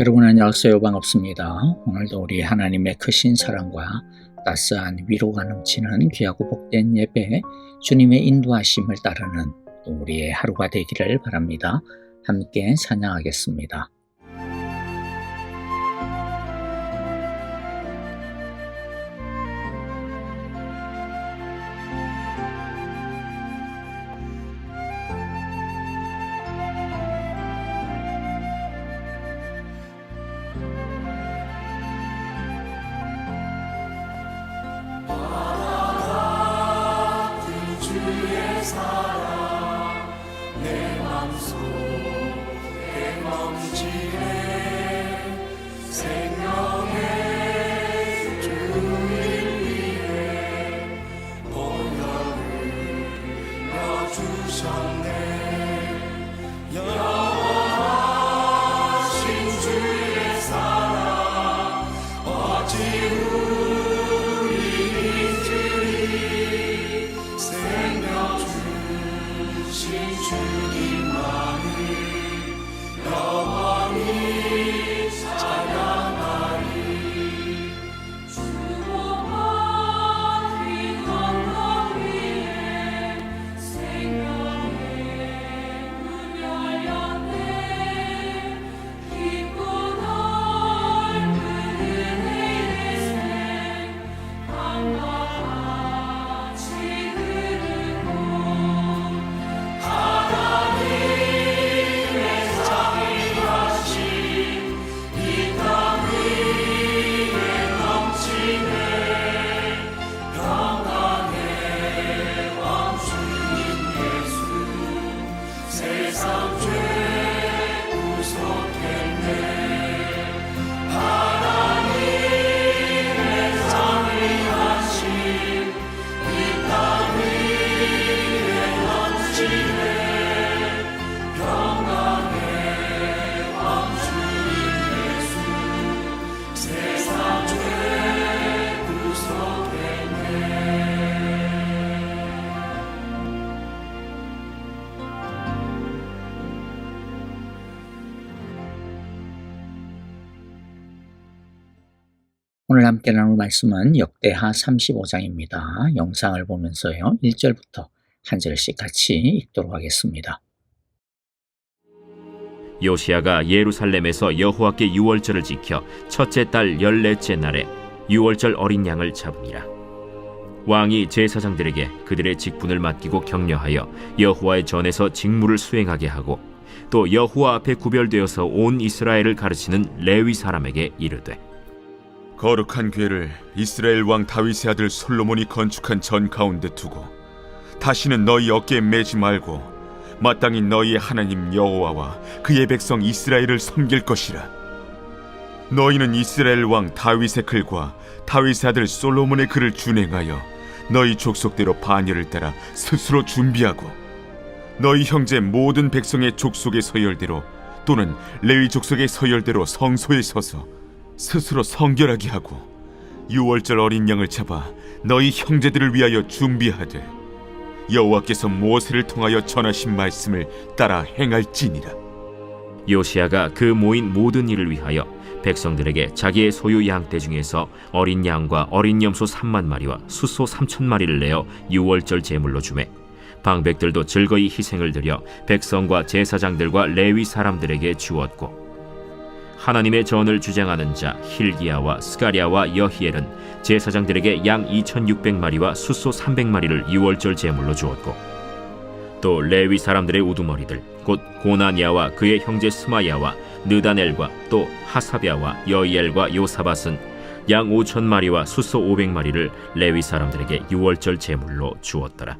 여러분 안녕하세요. 반갑습니다. 오늘도 우리 하나님의 크신 사랑과 따스한 위로가 넘치는 귀하고 복된 예배, 주님의 인도하심을 따르는 우리의 하루가 되기를 바랍니다. 함께 찬양하겠습니다. 오늘 함께 나눌 말씀은 역대하 35장입니다. 영상을 보면서요, 1절부터 한 절씩 같이 읽도록 하겠습니다. 요시야가 예루살렘에서 여호와께 유월절을 지켜 첫째 달 14째 날에 유월절 어린 양을 잡으니라. 왕이 제사장들에게 그들의 직분을 맡기고 격려하여 여호와의 전에서 직무를 수행하게 하고, 또 여호와 앞에 구별되어서 온 이스라엘을 가르치는 레위 사람에게 이르되, 거룩한 궤를 이스라엘 왕 다윗의 아들 솔로몬이 건축한 전 가운데 두고 다시는 너희 어깨에 매지 말고 마땅히 너희의 하나님 여호와와 그의 백성 이스라엘을 섬길 것이라. 너희는 이스라엘 왕 다윗의 글과 다윗의 아들 솔로몬의 글을 준행하여 너희 족속대로 반열을 따라 스스로 준비하고, 너희 형제 모든 백성의 족속의 서열대로 또는 레위 족속의 서열대로 성소에 서서 스스로 성결하게 하고, 유월절 어린 양을 잡아 너희 형제들을 위하여 준비하되 여호와께서 모세를 통하여 전하신 말씀을 따라 행할지니라. 요시야가 그 모인 모든 일을 위하여 백성들에게 자기의 소유 양떼 중에서 어린 양과 어린 염소 3만 마리와 숫소 3천 마리를 내어 유월절 제물로 주매, 방백들도 즐거이 희생을 드려 백성과 제사장들과 레위 사람들에게 주었고, 하나님의 전을 주장하는 자 힐기야와 스가랴와 여히엘은 제사장들에게 양 2,600마리와 숫소 300마리를 유월절 제물로 주었고, 또 레위 사람들의 우두머리들 곧 고나니아와 그의 형제 스마야와 느다넬과 또 하사랴와 여이엘과 요사밧은 양 5,000마리와 숫소 500마리를 레위 사람들에게 유월절 제물로 주었더라.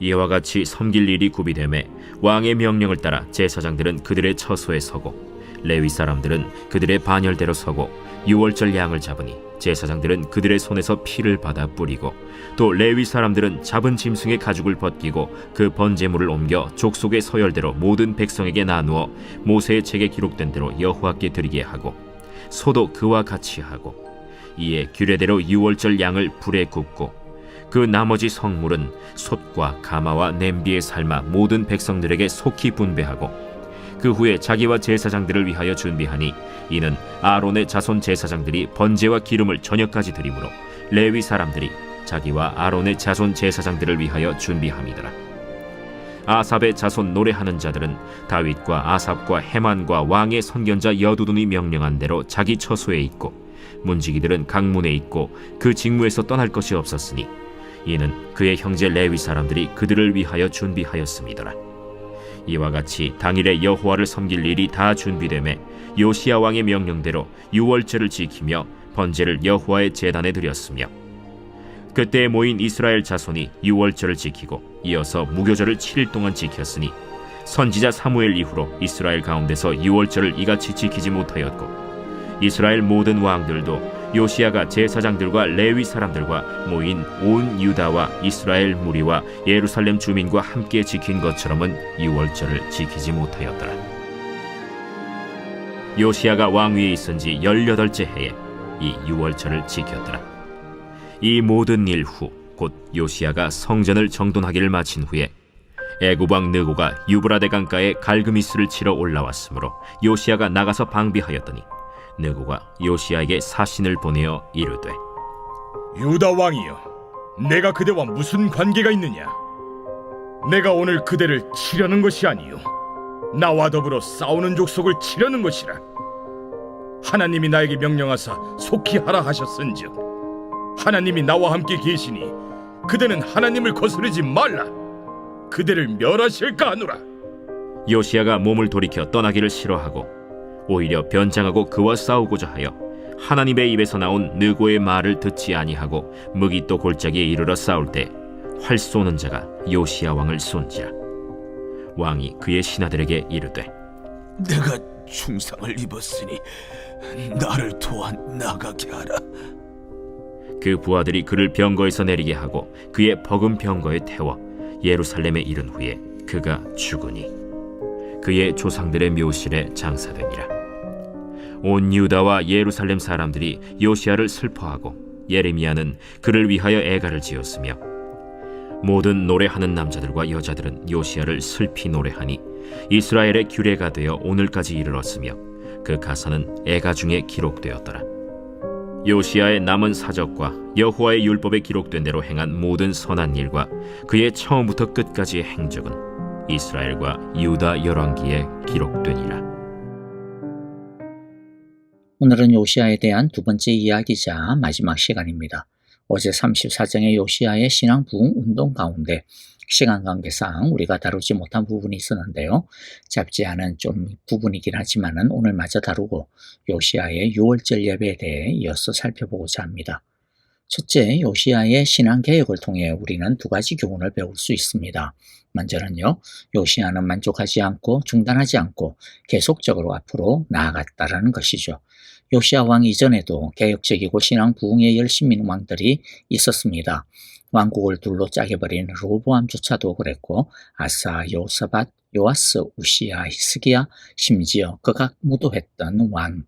이와 같이 섬길 일이 구비되매 왕의 명령을 따라 제사장들은 그들의 처소에 서고, 레위 사람들은 그들의 반열대로 서고, 유월절 양을 잡으니 제사장들은 그들의 손에서 피를 받아 뿌리고, 또 레위 사람들은 잡은 짐승의 가죽을 벗기고 그 번제물을 옮겨 족속의 서열대로 모든 백성에게 나누어 모세의 책에 기록된 대로 여호와께 드리게 하고, 소도 그와 같이 하고, 이에 규례대로 유월절 양을 불에 굽고, 그 나머지 성물은 솥과 가마와 냄비에 삶아 모든 백성들에게 속히 분배하고, 그 후에 자기와 제사장들을 위하여 준비하니 이는 아론의 자손 제사장들이 번제와 기름을 저녁까지 드리므로 레위 사람들이 자기와 아론의 자손 제사장들을 위하여 준비함이더라. 아삽의 자손 노래하는 자들은 다윗과 아삽과 헤만과 왕의 선견자 여두둔이 명령한 대로 자기 처소에 있고 문지기들은 각 문에 있고 그 직무에서 떠날 것이 없었으니 이는 그의 형제 레위 사람들이 그들을 위하여 준비하였음이더라. 이와 같이 당일에 여호와를 섬길 일이 다 준비되매 요시야 왕의 명령대로 유월절을 지키며 번제를 여호와의 제단에 드렸으며 그때 모인 이스라엘 자손이 유월절을 지키고 이어서 무교절을 7일 동안 지켰으니 선지자 사무엘 이후로 이스라엘 가운데서 유월절을 이같이 지키지 못하였고 이스라엘 모든 왕들도 요시야가 제사장들과 레위 사람들과 모인 온 유다와 이스라엘 무리와 예루살렘 주민과 함께 지킨 것처럼은 유월절을 지키지 못하였더라. 요시야가 왕위에 있은 지 18째 해에 이 유월절을 지켰더라. 이 모든 일 후 곧 요시야가 성전을 정돈하기를 마친 후에 애굽 왕 느고가 유브라데 강가에 갈그미스를 치러 올라왔으므로 요시야가 나가서 방비하였더니 느고가 요시야에게 사신을 보내어 이르되 유다 왕이여, 내가 그대와 무슨 관계가 있느냐? 내가 오늘 그대를 치려는 것이 아니요 나와 더불어 싸우는 족속을 치려는 것이라. 하나님이 나에게 명령하사 속히 하라 하셨은즉 하나님이 나와 함께 계시니 그대는 하나님을 거스르지 말라. 그대를 멸하실까 하노라. 요시야가 몸을 돌이켜 떠나기를 싫어하고 오히려 변장하고 그와 싸우고자 하여 하나님의 입에서 나온 느고의 말을 듣지 아니하고 무기또 골짜기에 이르러 싸울 때 활 쏘는 자가 요시야 왕을 쏜지라. 왕이 그의 신하들에게 이르되 내가 중상을 입었으니 나를 도와 나가게 하라. 그 부하들이 그를 병거에서 내리게 하고 그의 버금 병거에 태워 예루살렘에 이른 후에 그가 죽으니 그의 조상들의 묘실에 장사되니라. 온 유다와 예루살렘 사람들이 요시야를 슬퍼하고 예레미야는 그를 위하여 애가를 지었으며 모든 노래하는 남자들과 여자들은 요시야를 슬피 노래하니 이스라엘의 규례가 되어 오늘까지 이르렀으며 그 가사는 애가 중에 기록되었더라. 요시야의 남은 사적과 여호와의 율법에 기록된 대로 행한 모든 선한 일과 그의 처음부터 끝까지의 행적은 이스라엘과 유다 열왕기에 기록되니라. 오늘은 요시야에 대한 두 번째 이야기자 마지막 시간입니다. 어제 34장의 요시야의 신앙 부흥 운동 가운데 시간 관계상 우리가 다루지 못한 부분이 있었는데요. 짧지 않은 좀 부분이긴 하지만은 오늘 마저 다루고 요시야의 유월절 예배에 대해 이어서 살펴보고자 합니다. 첫째, 요시야의 신앙 개혁을 통해 우리는 두 가지 교훈을 배울 수 있습니다. 먼저는요, 요시야는 만족하지 않고 중단하지 않고 계속적으로 앞으로 나아갔다라는 것이죠. 요시야 왕 이전에도 개혁적이고 신앙 부흥에 열심히 있는 왕들이 있었습니다. 왕국을 둘로 짜개버린 르호보암조차도 그랬고 아사, 요사밧, 요아스, 우시야, 히스기야, 심지어 극악 무도했던 왕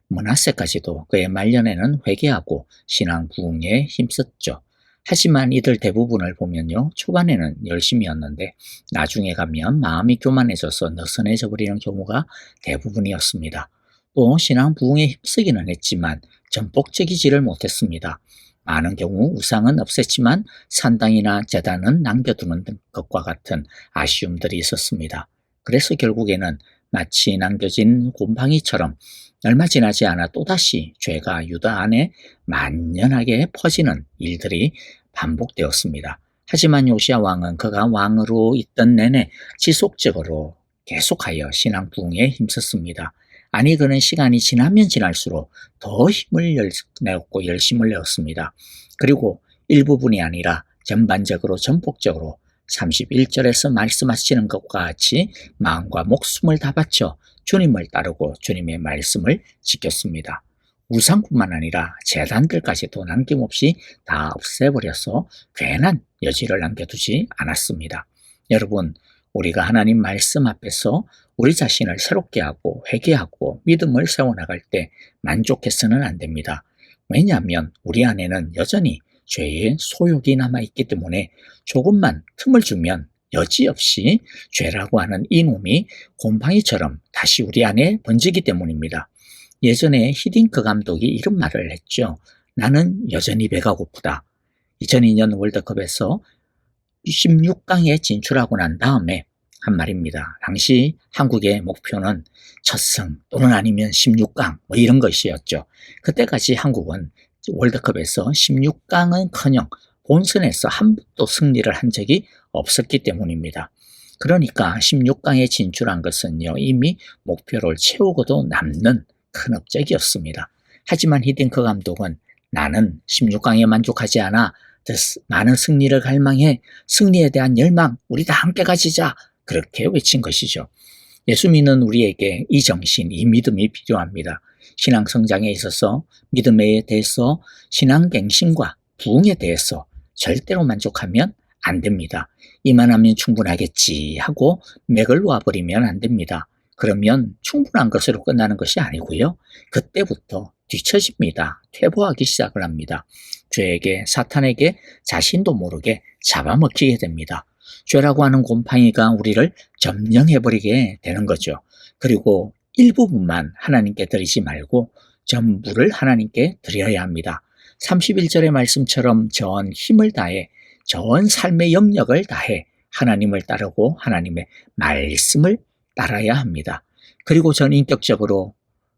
므낫세까지도 그의 말년에는 회개하고 신앙 부흥에 힘썼죠. 하지만 이들 대부분을 보면요, 초반에는 열심이었는데 나중에 가면 마음이 교만해져서 느슨해져 버리는 경우가 대부분이었습니다. 또 신앙 부흥에 힘쓰기는 했지만 전폭적이지를 못했습니다. 많은 경우 우상은 없앴지만 산당이나 제단은 남겨두는 것과 같은 아쉬움들이 있었습니다. 그래서 결국에는 마치 남겨진 곰팡이처럼 얼마 지나지 않아 또다시 죄가 유다 안에 만연하게 퍼지는 일들이 반복되었습니다. 하지만 요시야 왕은 그가 왕으로 있던 내내 지속적으로 계속하여 신앙 부흥에 힘썼습니다. 아니 그는 시간이 지나면 지날수록 더 힘을 내었고 열심을 내었습니다. 그리고 일부분이 아니라 전반적으로 전폭적으로 31절에서 말씀하시는 것과 같이 마음과 목숨을 다 바쳐 주님을 따르고 주님의 말씀을 지켰습니다. 우상뿐만 아니라 제단들까지도 남김없이 다 없애버려서 괜한 여지를 남겨두지 않았습니다. 여러분, 우리가 하나님 말씀 앞에서 우리 자신을 새롭게 하고 회개하고 믿음을 세워나갈 때 만족해서는 안 됩니다. 왜냐하면 우리 안에는 여전히 죄의 소욕이 남아있기 때문에 조금만 틈을 주면 여지없이 죄라고 하는 이놈이 곰팡이처럼 다시 우리 안에 번지기 때문입니다. 예전에 히딩크 감독이 이런 말을 했죠. 나는 여전히 배가 고프다. 2002년 월드컵에서 16강에 진출하고 난 다음에 한 말입니다. 당시 한국의 목표는 첫승 또는 아니면 16강 뭐 이런 것이었죠. 그때까지 한국은 월드컵에서 16강은커녕 본선에서 한 번도 승리를 한 적이 없었기 때문입니다. 그러니까 16강에 진출한 것은요, 이미 목표를 채우고도 남는 큰 업적이었습니다. 하지만 히딩크 감독은 나는 16강에 만족하지 않아 더 많은 승리를 갈망해 승리에 대한 열망 우리 다 함께 가지자 그렇게 외친 것이죠. 예수 믿는 우리에게 이 정신, 이 믿음이 필요합니다. 신앙 성장에 있어서 믿음에 대해서 신앙갱신과 부흥에 대해서 절대로 만족하면 안 됩니다. 이만하면 충분하겠지 하고 맥을 놓아버리면 안 됩니다. 그러면 충분한 것으로 끝나는 것이 아니고요. 그때부터 뒤처집니다. 퇴보하기 시작을 합니다. 죄에게, 사탄에게 자신도 모르게 잡아먹히게 됩니다. 죄라고 하는 곰팡이가 우리를 점령해버리게 되는 거죠. 그리고 일부분만 하나님께 드리지 말고 전부를 하나님께 드려야 합니다. 31절의 말씀처럼 전 힘을 다해, 전 삶의 영역을 다해 하나님을 따르고 하나님의 말씀을 따라야 합니다. 그리고 전 인격적으로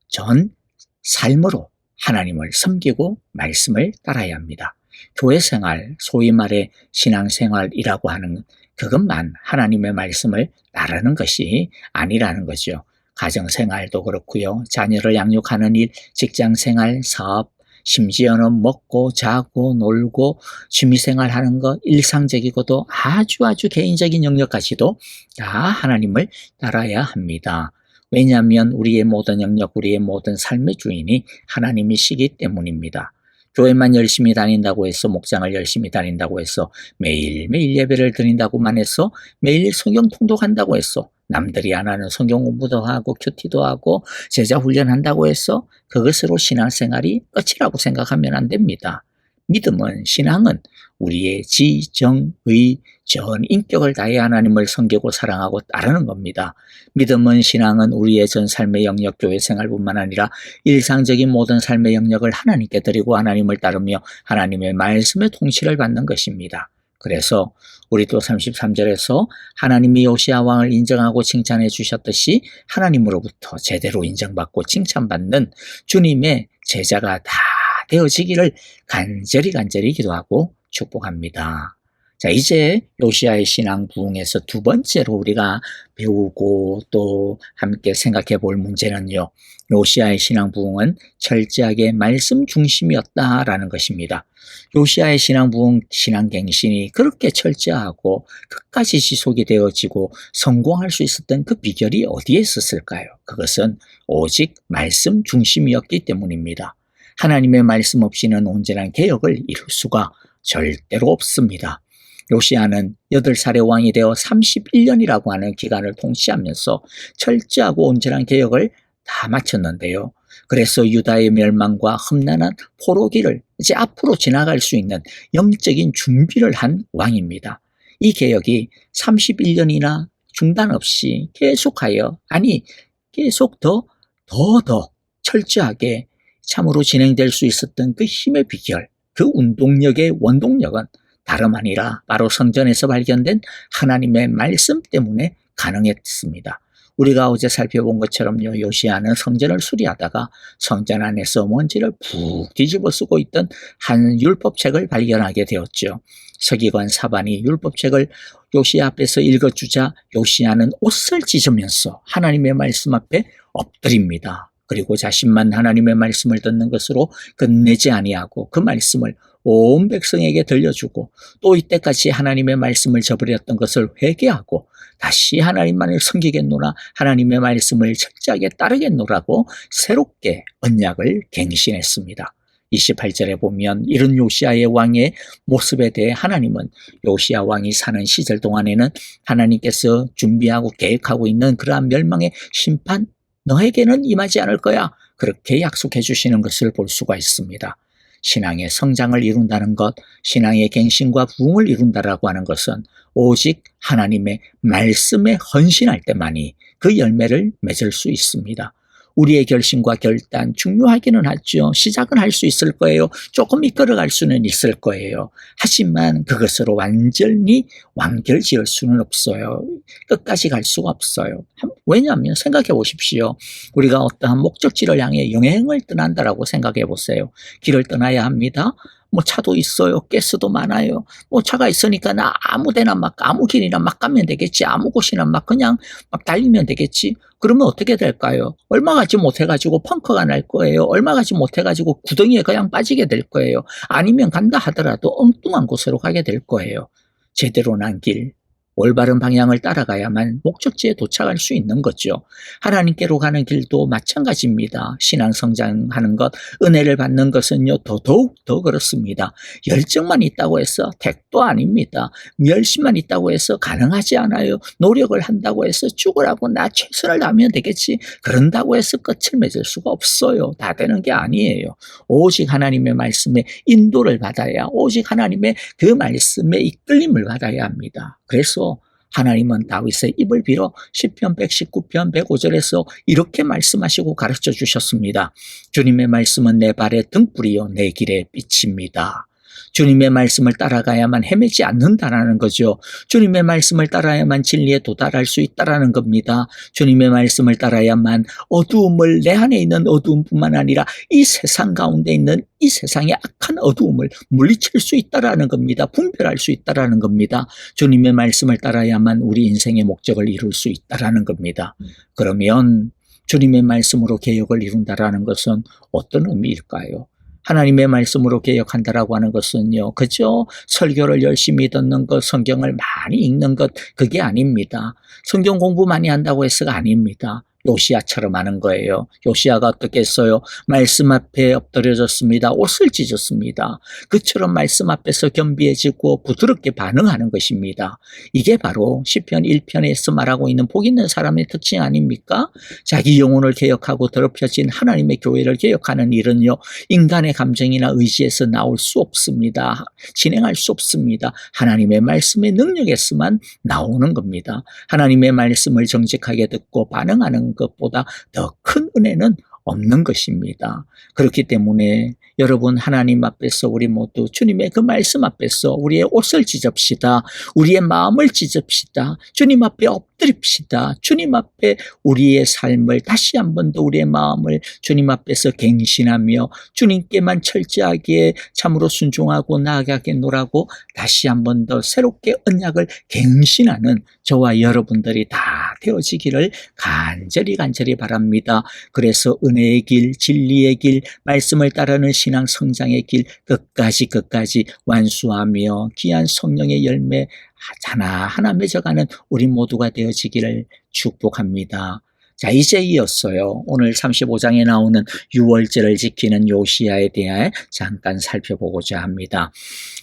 전 삶으로 하나님을 섬기고 말씀을 따라야 합니다. 교회 생활, 소위 말해 신앙생활이라고 하는 그것만 하나님의 말씀을 따르는 것이 아니라는 거죠. 가정생활도 그렇고요. 자녀를 양육하는 일, 직장생활, 사업, 심지어는 먹고 자고 놀고 취미생활하는 것, 일상적이고도 아주 개인적인 영역까지도 다 하나님을 따라야 합니다. 왜냐하면 우리의 모든 영역, 우리의 모든 삶의 주인이 하나님이시기 때문입니다. 교회만 열심히 다닌다고 해서, 목장을 열심히 다닌다고 해서, 매일매일 예배를 드린다고만 해서, 매일 성경 통독한다고 해서, 남들이 안 하는 성경 공부도 하고 큐티도 하고 제자 훈련한다고 해서 그것으로 신앙생활이 끝이라고 생각하면 안 됩니다. 믿음은, 신앙은 우리의 지, 정, 의, 전 인격을 다해 하나님을 섬기고 사랑하고 따르는 겁니다. 믿음은, 신앙은 우리의 전 삶의 영역, 교회 생활뿐만 아니라 일상적인 모든 삶의 영역을 하나님께 드리고 하나님을 따르며 하나님의 말씀의 통치를 받는 것입니다. 그래서 우리도 33절에서 하나님이 요시야 왕을 인정하고 칭찬해 주셨듯이 하나님으로부터 제대로 인정받고 칭찬받는 주님의 제자가 다 되어지기를 간절히 기도하고 축복합니다. 자, 이제 요시야의 신앙 부흥에서 두 번째로 우리가 배우고 또 함께 생각해 볼 문제는요, 요시야의 신앙 부흥은 철저하게 말씀 중심이었다라는 것입니다. 요시야의 신앙 부흥, 신앙 갱신이 그렇게 철저하고 끝까지 지속이 되어지고 성공할 수 있었던 그 비결이 어디에 있었을까요? 그것은 오직 말씀 중심이었기 때문입니다. 하나님의 말씀 없이는 온전한 개혁을 이룰 수가 절대로 없습니다. 요시야는 8살의 왕이 되어 31년이라고 하는 기간을 통치하면서 철저하고 온전한 개혁을 다 마쳤는데요. 그래서 유다의 멸망과 험난한 포로기를 이제 앞으로 지나갈 수 있는 영적인 준비를 한 왕입니다. 이 개혁이 31년이나 중단 없이 계속하여, 계속 더 철저하게 참으로 진행될 수 있었던 그 힘의 비결, 그 운동력의 원동력은 다름 아니라 바로 성전에서 발견된 하나님의 말씀 때문에 가능했습니다. 우리가 어제 살펴본 것처럼요, 요시야는 성전을 수리하다가 성전 안에서 먼지를 푹 뒤집어 쓰고 있던 한 율법책을 발견하게 되었죠. 서기관 사반이 율법책을 요시야 앞에서 읽어주자 요시야는 옷을 찢으면서 하나님의 말씀 앞에 엎드립니다. 그리고 자신만 하나님의 말씀을 듣는 것으로 끝내지 아니하고 그 말씀을 온 백성에게 들려주고 또 이때까지 하나님의 말씀을 저버렸던 것을 회개하고 다시 하나님만을 섬기겠노라, 하나님의 말씀을 철저하게 따르겠노라고 새롭게 언약을 갱신했습니다. 28절에 보면 이런 요시야의 왕의 모습에 대해 하나님은 요시야 왕이 사는 시절 동안에는 하나님께서 준비하고 계획하고 있는 그러한 멸망의 심판, 너에게는 임하지 않을 거야, 그렇게 약속해 주시는 것을 볼 수가 있습니다. 신앙의 성장을 이룬다는 것, 신앙의 갱신과 부흥을 이룬다라고 하는 것은 오직 하나님의 말씀에 헌신할 때만이 그 열매를 맺을 수 있습니다. 우리의 결심과 결단 중요하기는 하죠. 시작은 할 수 있을 거예요. 조금 이끌어갈 수는 있을 거예요. 하지만 그것으로 완전히 완결지을 수는 없어요. 끝까지 갈 수가 없어요. 왜냐하면 생각해 보십시오. 우리가 어떠한 목적지를 향해 여행을 떠난다라고 생각해 보세요. 길을 떠나야 합니다. 차도 있어요. 가스도 많아요. 차가 있으니까 나 아무 데나 막 아무 길이나 막 가면 되겠지. 아무 곳이나 막 그냥 막 달리면 되겠지. 그러면 어떻게 될까요? 얼마 가지 못해가지고 펑크가 날 거예요. 얼마 가지 못해가지고 구덩이에 그냥 빠지게 될 거예요. 아니면 간다 하더라도 엉뚱한 곳으로 가게 될 거예요. 제대로 난 길, 올바른 방향을 따라가야만 목적지에 도착할 수 있는 거죠. 하나님께로 가는 길도 마찬가지입니다. 신앙 성장하는 것, 은혜를 받는 것은요, 더더욱 더 그렇습니다. 열정만 있다고 해서 택도 아닙니다. 열심만 있다고 해서 가능하지 않아요. 노력을 한다고 해서 죽으라고 나 최선을 다하면 되겠지. 그런다고 해서 끝을 맺을 수가 없어요. 다 되는 게 아니에요. 오직 하나님의 말씀에 인도를 받아야, 오직 하나님의 그 말씀에 이끌림을 받아야 합니다. 그래서 하나님은 다윗의 입을 빌어 시편 119편 105절에서 이렇게 말씀하시고 가르쳐 주셨습니다. 주님의 말씀은 내 발의 등불이요 내 길의 빛입니다. 주님의 말씀을 따라가야만 헤매지 않는다라는 거죠. 주님의 말씀을 따라야만 진리에 도달할 수 있다라는 겁니다. 주님의 말씀을 따라야만 어두움을, 내 안에 있는 어두움뿐만 아니라 이 세상 가운데 있는 이 세상의 악한 어두움을 물리칠 수 있다라는 겁니다. 분별할 수 있다라는 겁니다. 주님의 말씀을 따라야만 우리 인생의 목적을 이룰 수 있다라는 겁니다. 그러면 주님의 말씀으로 개혁을 이룬다라는 것은 어떤 의미일까요? 하나님의 말씀으로 개혁한다라고 하는 것은요, 그저 설교를 열심히 듣는 것, 성경을 많이 읽는 것, 그게 아닙니다. 성경 공부 많이 한다고 해서가 아닙니다. 요시야처럼 하는 거예요. 요시야가 어떻게 했어요? 말씀 앞에 엎드려졌습니다. 옷을 찢었습니다. 그처럼 말씀 앞에서 겸비해지고 부드럽게 반응하는 것입니다. 이게 바로 시편 1편에서 말하고 있는 복 있는 사람의 특징 아닙니까? 자기 영혼을 개혁하고 더럽혀진 하나님의 교회를 개혁하는 일은요, 인간의 감정이나 의지에서 나올 수 없습니다. 진행할 수 없습니다. 하나님의 말씀의 능력에서만 나오는 겁니다. 하나님의 말씀을 정직하게 듣고 반응하는 것보다 더 큰 은혜는 없는 것입니다. 그렇기 때문에 여러분, 하나님 앞에서 우리 모두 주님의 그 말씀 앞에서 우리의 옷을 찢읍시다. 우리의 마음을 찢읍시다. 주님 앞에 엎드립시다. 주님 앞에 우리의 삶을 다시 한 번 더 우리의 마음을 주님 앞에서 갱신하며 주님께만 철저하게 참으로 순종하고 나아가게 노라고 다시 한 번 더 새롭게 언약을 갱신하는 저와 여러분들이 다 되어지기를 간절히 바랍니다. 그래서 은혜의 길, 진리의 길, 말씀을 따르는 신앙 성장의 길 끝까지 완수하며 귀한 성령의 열매 하나하나 맺어가는 우리 모두가 되어지기를 축복합니다. 자, 이제 이었어요. 오늘 35장에 나오는 유월절을 지키는 요시야에 대해 잠깐 살펴보고자 합니다.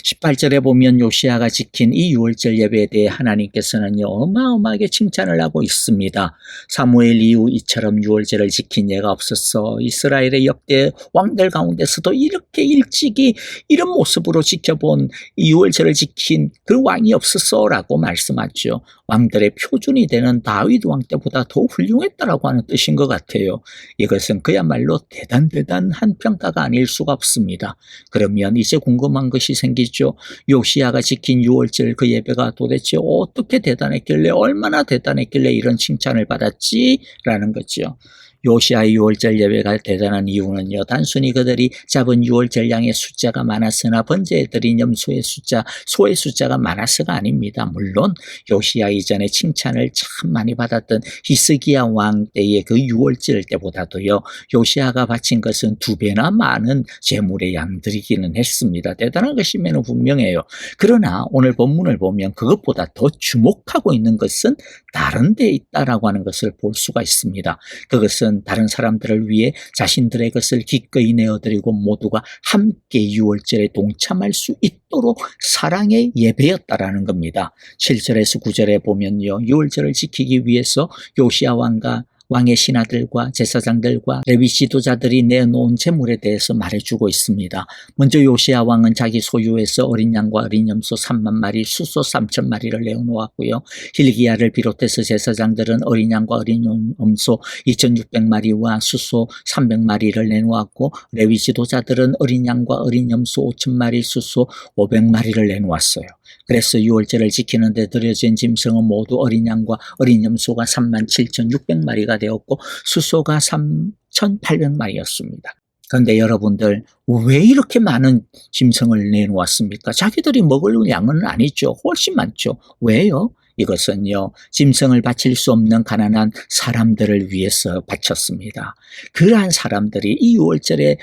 18절에 보면 요시야가 지킨 이 유월절 예배에 대해 하나님께서는요, 어마어마하게 칭찬을 하고 있습니다. 사무엘 이후 이처럼 유월절을 지킨 예가 없었어. 이스라엘의 역대 왕들 가운데서도 이렇게 일찍이 이런 모습으로 지켜본 이 유월절을 지킨 그 왕이 없었어 라고 말씀하죠. 왕들의 표준이 되는 다윗 왕 때보다 더 훌륭했다라고 하는 뜻인 것 같아요. 이것은 그야말로 대단한 평가가 아닐 수가 없습니다. 그러면 이제 궁금한 것이 생기죠. 요시야가 지킨 유월절 그 예배가 도대체 어떻게 대단했길래, 얼마나 대단했길래 이런 칭찬을 받았지라는 거죠. 요시야의 유월절 예배가 대단한 이유는요, 단순히 그들이 잡은 유월절 양의 숫자가 많았으나 번제에 드린 염소의 숫자, 소의 숫자가 많아서가 아닙니다. 물론 요시야 이전에 칭찬을 참 많이 받았던 히스기야 왕 때의 그 유월절 때보다도요, 요시야가 바친 것은 2배나 많은 제물의 양들이기는 했습니다. 대단한 것이면 분명해요. 그러나 오늘 본문을 보면 그것보다 더 주목하고 있는 것은 다른 데 있다라고 하는 것을 볼 수가 있습니다. 그것은 다른 사람들을 위해 자신들의 것을 기꺼이 내어드리고 모두가 함께 유월절에 동참할 수 있도록 사랑의 예배였다라는 겁니다. 7절에서 9절에 보면요, 유월절을 지키기 위해서 요시야 왕과 왕의 신하들과 제사장들과 레위 지도자들이 내놓은 제물에 대해서 말해주고 있습니다. 먼저 요시야 왕은 자기 소유에서 어린 양과 어린 염소 3만 마리, 수소 3천 마리를 내어놓았고요. hil기야를 비롯해서 제사장들은 어린 양과 어린 염소 2,600마리와 수소 300마리를 내놓았고, 레위 지도자들은 어린 양과 어린 염소 5,000마리, 수소 500마리를 내놓았어요. 그래서 유월절을 지키는 데 들여진 짐승은 모두 어린 양과 어린 염소가 37,600마리가 되었고 수소가 3,800마리였습니다. 그런데 여러분들, 왜 이렇게 많은 짐승을 내놓았습니까? 자기들이 먹을 양은 아니죠. 훨씬 많죠. 왜요? 이것은요, 짐승을 바칠 수 없는 가난한 사람들을 위해서 바쳤습니다. 그러한 사람들이 이 유월절에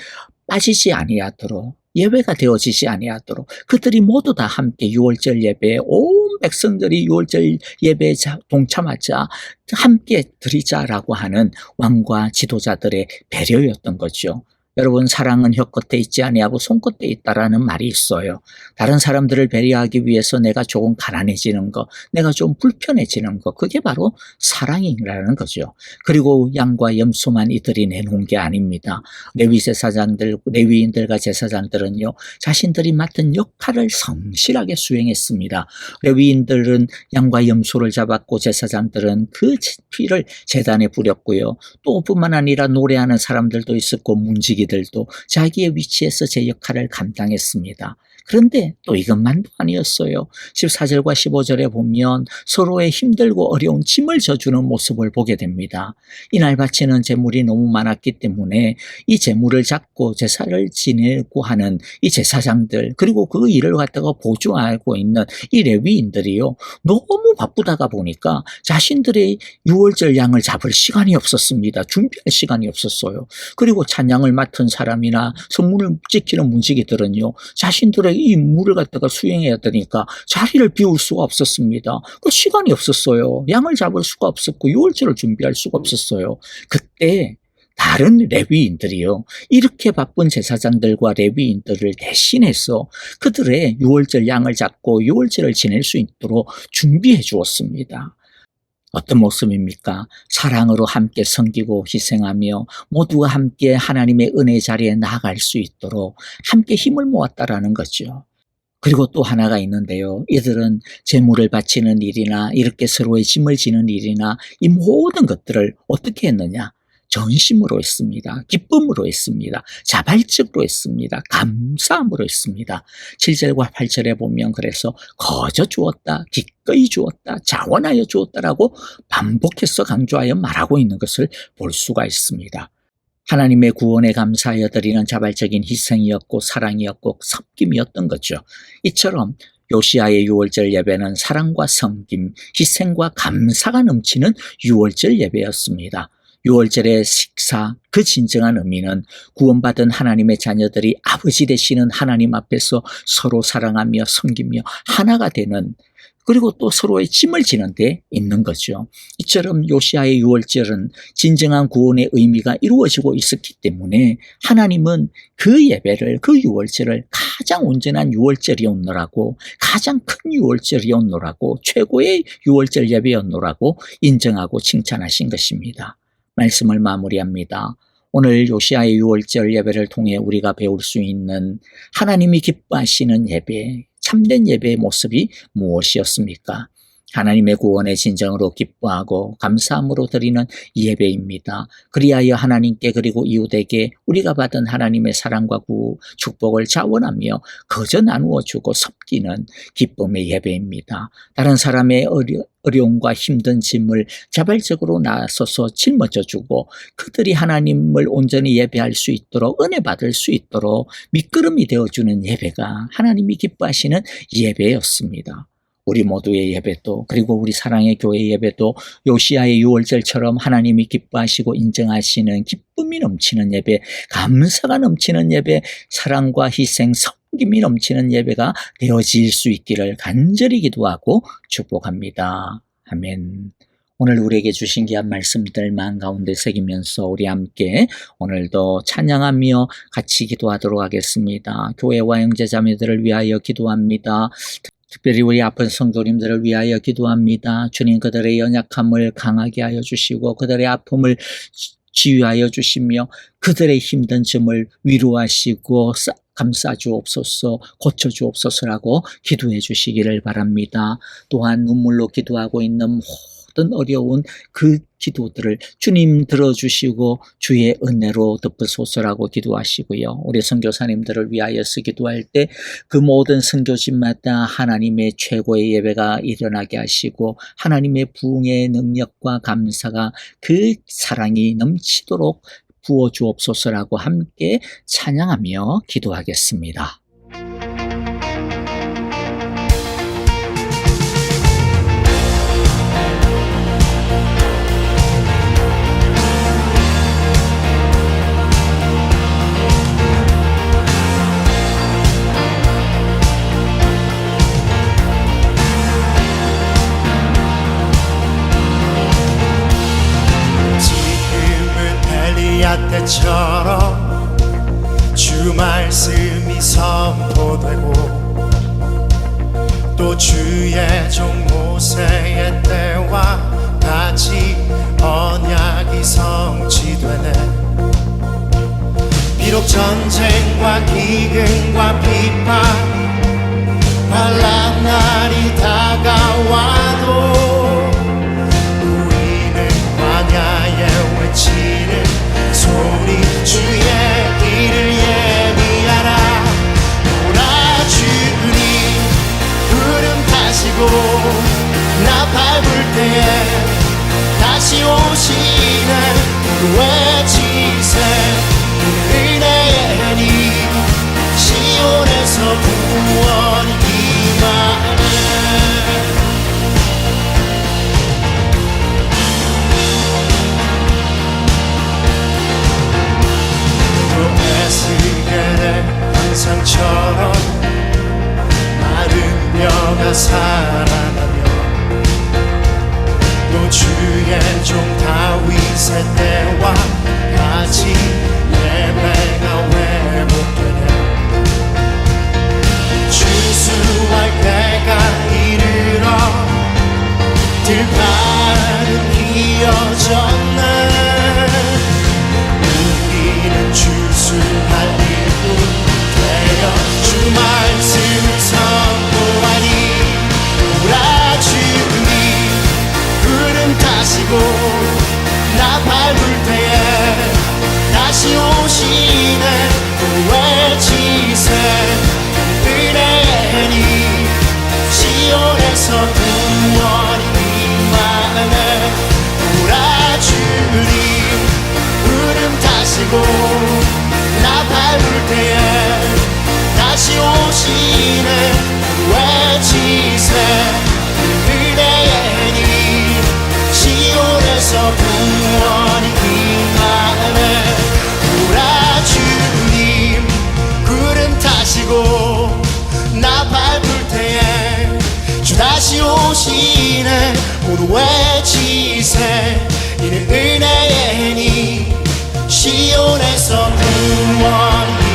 빠지지 아니하도록, 예외가 되어지지 아니하도록 그들이 모두 다 함께 유월절 예배에, 온 백성들이 유월절 예배에 동참하자, 함께 드리자라고 하는 왕과 지도자들의 배려였던 거죠. 여러분, 사랑은 혀 끝에 있지 아니하고 손 끝에 있다라는 말이 있어요. 다른 사람들을 배려하기 위해서 내가 조금 가난해지는 거, 내가 좀 불편해지는 거, 그게 바로 사랑이라는 거죠. 그리고 양과 염소만 이들이 내놓은 게 아닙니다. 레위인들과 제사장들은요, 자신들이 맡은 역할을 성실하게 수행했습니다. 레위인들은 양과 염소를 잡았고, 제사장들은 그 피를 제단에 뿌렸고요. 또 뿐만 아니라 노래하는 사람들도 있었고, 문지기 들도 자기의 위치에서 제 역할을 감당했습니다. 그런데 또 이것만도 아니었어요. 14절과 15절에 보면 서로의 힘들고 어려운 짐을 져주는 모습을 보게 됩니다. 이날 바치는 제물이 너무 많았기 때문에 이 제물을 잡고 제사를 지내고 하는 이 제사장들, 그리고 그 일을 갖다가 보조하고 있는 이 레위인들이요, 너무 바쁘다가 보니까 자신들의 유월절 양을 잡을 시간이 없었습니다. 준비할 시간이 없었어요. 그리고 찬양을 맡은 사람이나 성문을 지키는 문지기들은요, 자신들의 이 임무를 갖다가 수행해야 되니까 자리를 비울 수가 없었습니다. 그 시간이 없었어요. 양을 잡을 수가 없었고 유월절을 준비할 수가 없었어요. 그때 다른 레위인들이요, 이렇게 바쁜 제사장들과 레위인들을 대신해서 그들의 유월절 양을 잡고 유월절을 지낼 수 있도록 준비해 주었습니다. 어떤 모습입니까? 사랑으로 함께 섬기고 희생하며 모두가 함께 하나님의 은혜 자리에 나아갈 수 있도록 함께 힘을 모았다라는 거죠. 그리고 또 하나가 있는데요. 이들은 제물을 바치는 일이나 이렇게 서로의 짐을 지는 일이나 이 모든 것들을 어떻게 했느냐? 전심으로 했습니다. 기쁨으로 했습니다. 자발적으로 했습니다. 감사함으로 했습니다. 7절과 8절에 보면 그래서 거저 주었다, 기꺼이 주었다, 자원하여 주었다라고 반복해서 강조하여 말하고 있는 것을 볼 수가 있습니다. 하나님의 구원에 감사하여 드리는 자발적인 희생이었고 사랑이었고 섬김이었던 거죠. 이처럼 요시야의 유월절 예배는 사랑과 섬김, 희생과 감사가 넘치는 유월절 예배였습니다. 유월절의 식사, 그 진정한 의미는 구원받은 하나님의 자녀들이 아버지 되시는 하나님 앞에서 서로 사랑하며 섬기며 하나가 되는, 그리고 또 서로의 짐을 지는 데 있는 거죠. 이처럼 요시야의 유월절은 진정한 구원의 의미가 이루어지고 있었기 때문에 하나님은 그 예배를, 그 유월절을 가장 온전한 유월절이었노라고, 가장 큰 유월절이었노라고, 최고의 유월절 예배였노라고 인정하고 칭찬하신 것입니다. 말씀을 마무리합니다. 오늘 요시야의 유월절 예배를 통해 우리가 배울 수 있는 하나님이 기뻐하시는 예배, 참된 예배의 모습이 무엇이었습니까? 하나님의 구원의 진정으로 기뻐하고 감사함으로 드리는 예배입니다. 그리하여 하나님께 그리고 이웃에게 우리가 받은 하나님의 사랑과 축복을 자원하며 거저 나누어 주고 섬기는 기쁨의 예배입니다. 다른 사람의 어려움과 힘든 짐을 자발적으로 나서서 짊어져 주고 그들이 하나님을 온전히 예배할 수 있도록, 은혜 받을 수 있도록 밑거름이 되어주는 예배가 하나님이 기뻐하시는 예배였습니다. 우리 모두의 예배도, 그리고 우리 사랑의 교회 예배도 요시야의 유월절처럼 하나님이 기뻐하시고 인정하시는 기쁨이 넘치는 예배, 감사가 넘치는 예배, 사랑과 희생, 섬김이 넘치는 예배가 되어질 수 있기를 간절히 기도하고 축복합니다. 아멘. 오늘 우리에게 주신 귀한 말씀들 마음 가운데 새기면서 우리 함께 오늘도 찬양하며 같이 기도하도록 하겠습니다. 교회와 형제자매들을 위하여 기도합니다. 특별히 우리 아픈 성도님들을 위하여 기도합니다. 주님 그들의 연약함을 강하게 하여 주시고 그들의 아픔을 치유하여 주시며 그들의 힘든 점을 위로하시고 감싸 주옵소서, 고쳐 주옵소서라고 기도해 주시기를 바랍니다. 또한 눈물로 기도하고 있는 모든 어려운 그 기도들을 주님 들어주시고 주의 은혜로 덮으소서라고 기도하시고요. 우리 선교사님들을 위하여서 기도할 때 그 모든 선교지마다 하나님의 최고의 예배가 일어나게 하시고 하나님의 부흥의 능력과 감사가 그 사랑이 넘치도록 부어주옵소서라고 함께 찬양하며 기도하겠습니다. 때처럼 주 말씀이 선포되고 또 주의 종 모세의 때와 같이 언약이 성취되네. 비록 전쟁과 기근과 비판 환난 날이 다가와도 우리는 광야에 외치는 소리 주의 일을 예비하라. 오라 주님 구름 타시고 나 밟을 때에 다시 오시네. 외치세 은혜의 니 시온에서 구원이 임하네. 항상처럼 마른 뼈가 살아나며 또 주의 종 다윗의 때와 같이 예배가 회복되네. 주수할 때가 이르러 들판은 휘어졌네. 우리는 주수할 주 말씀을 선포하니 오라 주님 구름 타시고 나 밟을 때에 다시 오시네. 외치세 은혜니 시온에서 구원이 임하네. 오라 주님 구름 타시고 나 밟을 때에 다시 오시네. 외치세 은혜니 시온에서 구원이 임하네. 오라 주님 구름 타시고 나 밟을 때에 주 다시 오시네. 모두 외치세 이는 은혜니 시온에서 구원이